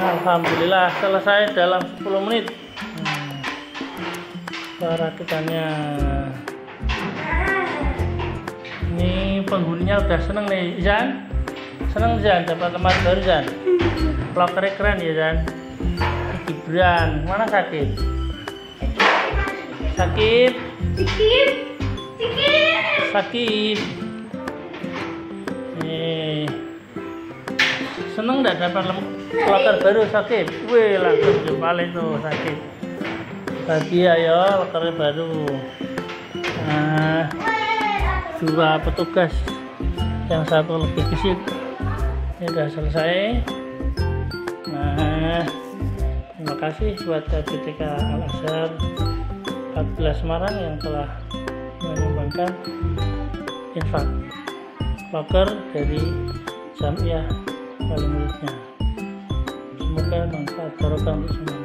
Alhamdulillah selesai dalam 10 menit. Perakitannya. Ini penghuninya udah seneng nih, Zan. Seneng Zan dapat tempat baru Zan. Lokernya keren ya Zan. Gibran, mana Sakib? Sakib. Sakib. Nih. Seneng nggak dapat loker baru Sakib? Wih, langsung jempolin tuh Sakib. Bahagia ya lokernya baru. Nah, dua petugas, yang satu lebih gesit. Ini udah selesai. Nah, terima kasih buat BTK Al Azhar 14 Semarang yang telah menyumbangkan infak loker dari Jamiah Wali Muridnya. Semoga manfaat barokah untuk semua.